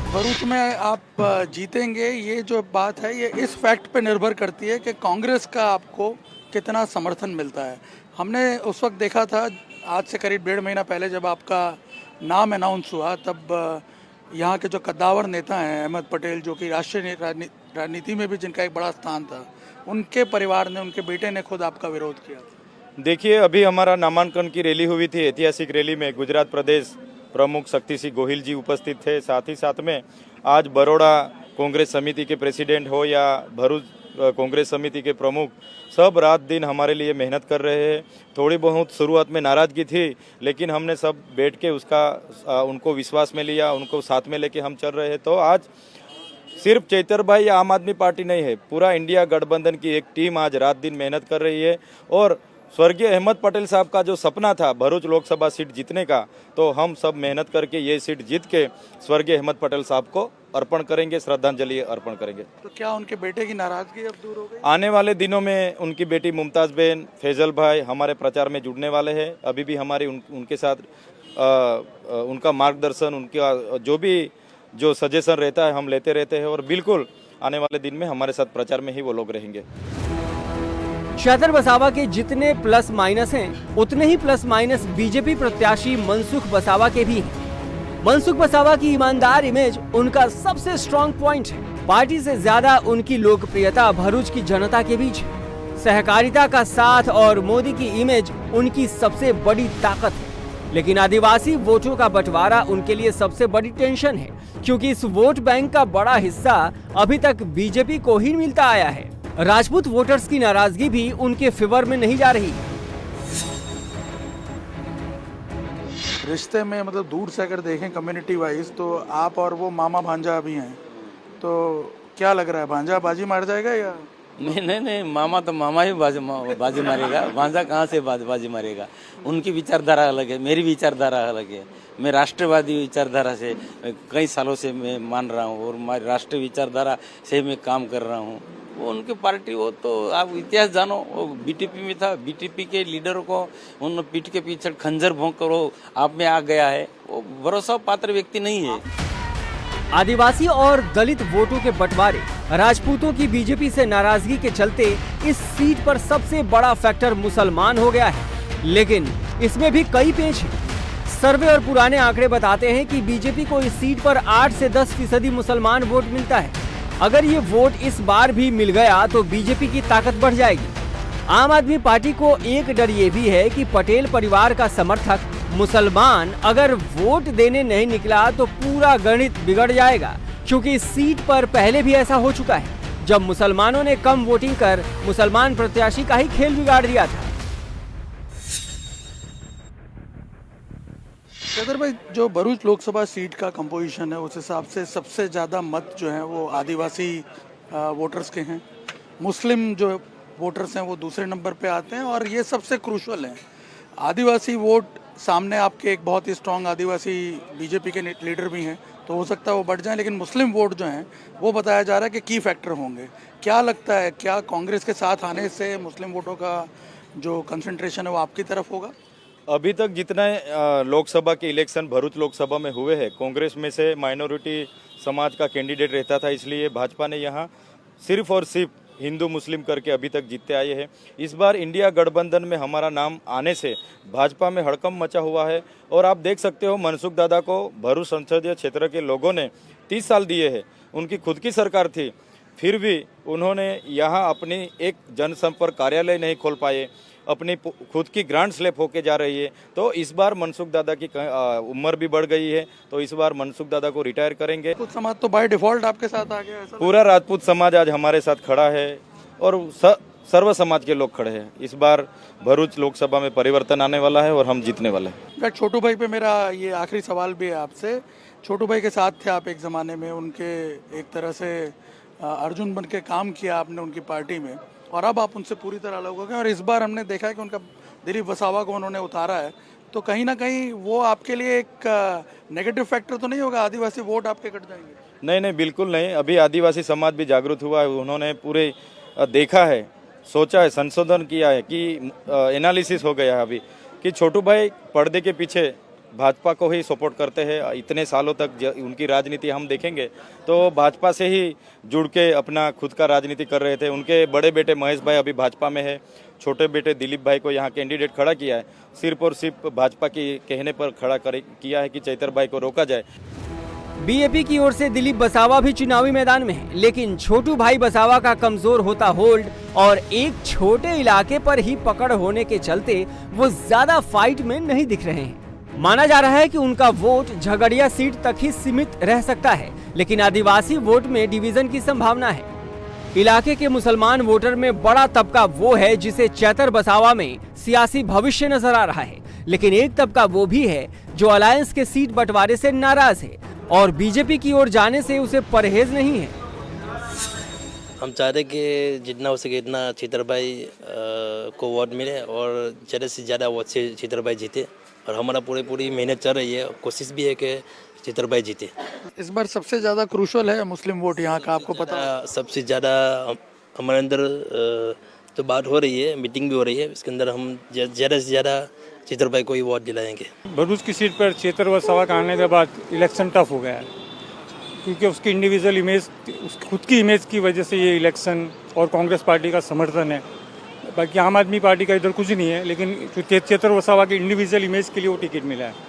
भरूच में आप जीतेंगे, ये जो बात है ये इस फैक्ट पे निर्भर करती है कि कांग्रेस का आपको कितना समर्थन मिलता है। हमने उस वक्त देखा था, आज से करीब 1.5 महीना पहले जब आपका नाम अनाउंस हुआ, तब यहाँ के जो कद्दावर नेता हैं अहमद पटेल, जो कि राष्ट्रीय राजनीति में भी जिनका एक बड़ा स्थान था, उनके परिवार ने, उनके बेटे ने खुद आपका विरोध किया था। देखिए, अभी हमारा नामांकन की रैली हुई थी। ऐतिहासिक रैली में गुजरात प्रदेश प्रमुख शक्ति सिंह गोहिल जी उपस्थित थे। साथ ही साथ में आज बड़ौदा कांग्रेस समिति के प्रेसिडेंट हो या भरूच कांग्रेस समिति के प्रमुख, सब रात दिन हमारे लिए मेहनत कर रहे हैं। थोड़ी बहुत शुरुआत में नाराज़गी थी, लेकिन हमने सब बैठ के उनको विश्वास में लिया, उनको साथ में लेके हम चल रहे हैं। तो आज सिर्फ चैतर भाई या आम आदमी पार्टी नहीं है, पूरा इंडिया गठबंधन की एक टीम आज रात दिन मेहनत कर रही है। और स्वर्गीय अहमद पटेल साहब का जो सपना था भरूच लोकसभा सीट जीतने का, तो हम सब मेहनत करके ये सीट जीत के स्वर्गीय अहमद पटेल साहब को अर्पण करेंगे, श्रद्धांजलि अर्पण करेंगे। तो क्या उनके बेटे की नाराजगी अब दूर हो गई? आने वाले दिनों में उनकी बेटी मुमताज़ बहन, फैजल भाई हमारे प्रचार में जुड़ने वाले हैं। अभी भी हमारी उनके साथ उनका मार्गदर्शन, उनका जो सजेशन रहता है हम लेते रहते हैं, और बिल्कुल आने वाले दिन में हमारे साथ प्रचार में ही वो लोग रहेंगे। शहतर बसावा के जितने प्लस माइनस हैं, उतने ही प्लस माइनस बीजेपी प्रत्याशी मनसुख बसावा के भी हैं। मनसुख बसावा की ईमानदार इमेज उनका सबसे स्ट्रॉन्ग पॉइंट है। पार्टी से ज्यादा उनकी लोकप्रियता भरूच की जनता के बीच है। सहकारिता का साथ और मोदी की इमेज उनकी सबसे बड़ी ताकत है। लेकिन आदिवासी वोटों का बंटवारा उनके लिए सबसे बड़ी टेंशन है, क्योंकि इस वोट बैंक का बड़ा हिस्सा अभी तक बीजेपी को ही मिलता आया है। राजपूत वोटर्स की नाराजगी भी उनके फेवर में नहीं जा रही। रिश्ते में मतलब दूर से अगर देखें कम्युनिटी वाइज, तो आप और वो मामा भांजा भी हैं, तो क्या लग रहा है, भांजा बाजी मार जाएगा या? नहीं, मामा तो मामा ही बाजी मारेगा। भांजा कहाँ से बाजी मारेगा? उनकी विचारधारा अलग है, मेरी विचारधारा अलग है। मैं राष्ट्रवादी विचारधारा से कई सालों से मैं मान रहा हूँ, और हमारी राष्ट्रीय विचारधारा से मैं काम कर रहा हूँ। वो उनकी पार्टी, वो तो आप इतिहास जानो, वो बीटीपी में था, बीटीपी के लीडरों को उन पीठ के पीछे खंजर भोंक कर वो आप में आ गया है। वो भरोसा पात्र व्यक्ति नहीं है। आदिवासी और दलित वोटों के बंटवारे, राजपूतों की बीजेपी से नाराजगी के चलते इस सीट पर सबसे बड़ा फैक्टर मुसलमान हो गया है। लेकिन इसमें भी कई पेच हैं। सर्वे और पुराने आंकड़े बताते हैं कि बीजेपी को इस सीट पर 8 से 10% मुसलमान वोट मिलता है। अगर ये वोट इस बार भी मिल गया तो बीजेपी की ताकत बढ़ जाएगी। आम आदमी पार्टी को एक डर ये भी है कि पटेल परिवार का समर्थक मुसलमान अगर वोट देने नहीं निकला तो पूरा गणित बिगड़ जाएगा, क्योंकि इस सीट पर पहले भी ऐसा हो चुका है, जब मुसलमानों ने कम वोटिंग कर मुसलमान प्रत्याशी का ही खेल बिगाड़ दिया था। चैतर भाई, जो भरूच लोकसभा सीट का कंपोजिशन है, उस हिसाब से सबसे ज़्यादा मत जो हैं वो आदिवासी वोटर्स के हैं। मुस्लिम जो वोटर्स हैं वो दूसरे नंबर पे आते हैं, और ये सबसे क्रूशल हैं। आदिवासी वोट सामने आपके एक बहुत ही स्ट्रॉन्ग आदिवासी बीजेपी के लीडर भी हैं, तो हो सकता है वो बढ़ जाएं, लेकिन मुस्लिम वोट जो हैं वो बताया जा रहा है कि की फैक्टर होंगे। क्या लगता है, क्या कांग्रेस के साथ आने से मुस्लिम वोटों का जो कंसंट्रेशन है वो आपकी तरफ होगा? अभी तक जितने लोकसभा के इलेक्शन भरूच लोकसभा में हुए हैं, कांग्रेस में से माइनॉरिटी समाज का कैंडिडेट रहता था, इसलिए भाजपा ने यहाँ सिर्फ और सिर्फ हिंदू मुस्लिम करके अभी तक जीतते आए हैं। इस बार इंडिया गठबंधन में हमारा नाम आने से भाजपा में हड़कंप मचा हुआ है। और आप देख सकते हो, मनसुख दादा को भरूच संसदीय क्षेत्र के लोगों ने 30 साल दिए हैं। उनकी खुद की सरकार थी, फिर भी उन्होंने यहाँ अपनी एक जनसंपर्क कार्यालय नहीं खोल पाए। अपनी खुद की ग्रांट स्लैप होके जा रही है। तो इस बार मनसुख दादा की उम्र भी बढ़ गई है, तो इस बार मनसुख दादा को रिटायर करेंगे। राजपूत समाज तो बाय डिफॉल्ट आपके साथ आ गया है। पूरा राजपूत समाज आज हमारे साथ खड़ा है, और सर्व समाज के लोग खड़े हैं। इस बार भरूच लोकसभा में परिवर्तन आने वाला है और हम जीतने वाले हैं। छोटू भाई पे मेरा ये आखिरी सवाल भी है आपसे। छोटू भाई के साथ थे आप एक ज़माने में, उनके एक तरह से अर्जुन बन के काम किया आपने उनकी पार्टी में, और अब आप उनसे पूरी तरह अलग हो गए। और इस बार हमने देखा है कि उनका दिलीप वसावा को उन्होंने उतारा है, तो कहीं ना कहीं वो आपके लिए एक नेगेटिव फैक्टर तो नहीं होगा? आदिवासी वोट आपके कट जाएंगे? नहीं, बिल्कुल नहीं। अभी आदिवासी समाज भी जागरूक हुआ है। उन्होंने पूरे देखा है, सोचा है, संशोधन किया है कि एनालिसिस हो गया है अभी कि छोटू भाई पर्दे के पीछे भाजपा को ही सपोर्ट करते हैं। इतने सालों तक उनकी राजनीति हम देखेंगे तो भाजपा से ही जुड़ के अपना खुद का राजनीति कर रहे थे। उनके बड़े बेटे महेश भाई अभी भाजपा में है, छोटे बेटे दिलीप भाई को यहाँ कैंडिडेट खड़ा किया है, सिर्फ और सिर्फ भाजपा के कहने पर खड़ा किया है कि चैतर भाई को रोका जाए। बीएपी की ओर से दिलीप बसावा भी चुनावी मैदान में है, लेकिन छोटू भाई बसावा का कमजोर होता होल्ड और एक छोटे इलाके पर ही पकड़ होने के चलते वो ज्यादा फाइट में नहीं दिख रहे हैं। माना जा रहा है कि उनका वोट झगड़िया सीट तक ही सीमित रह सकता है, लेकिन आदिवासी वोट में डिवीजन की संभावना है। इलाके के मुसलमान वोटर में बड़ा तबका वो है जिसे चैतर बसावा में सियासी भविष्य नजर आ रहा है, लेकिन एक तबका वो भी है जो अलायंस के सीट बंटवारे से नाराज है और बीजेपी की ओर जाने से उसे परहेज नहीं है। हम चाहते कि जितना हो सके इतना चैतर भाई को वोट मिले और ज़्यादा से ज़्यादा वोट से चैतर भाई जीते, और हमारा पूरी मेहनत चल रही है, कोशिश भी है कि चैतर भाई जीते। इस बार सबसे ज़्यादा क्रूशल है मुस्लिम वोट यहाँ का, आपको पता है? सबसे ज़्यादा हमारे अंदर तो बात हो रही है, मीटिंग भी हो रही है, इसके अंदर हम ज़्यादा से ज़्यादा चैतर भाई को ही वोट दिलाएंगे। भरूच की सीट पर चैतर वसावा का आने के बाद इलेक्शन टफ हो गया है, क्योंकि उसकी इंडिविजुअल इमेज, खुद की इमेज की वजह से ये इलेक्शन और कांग्रेस पार्टी का समर्थन है। बाकी आम आदमी पार्टी का इधर कुछ नहीं है, लेकिन चैतर वसावा की इंडिविजुअल इमेज के लिए वो टिकट मिला है।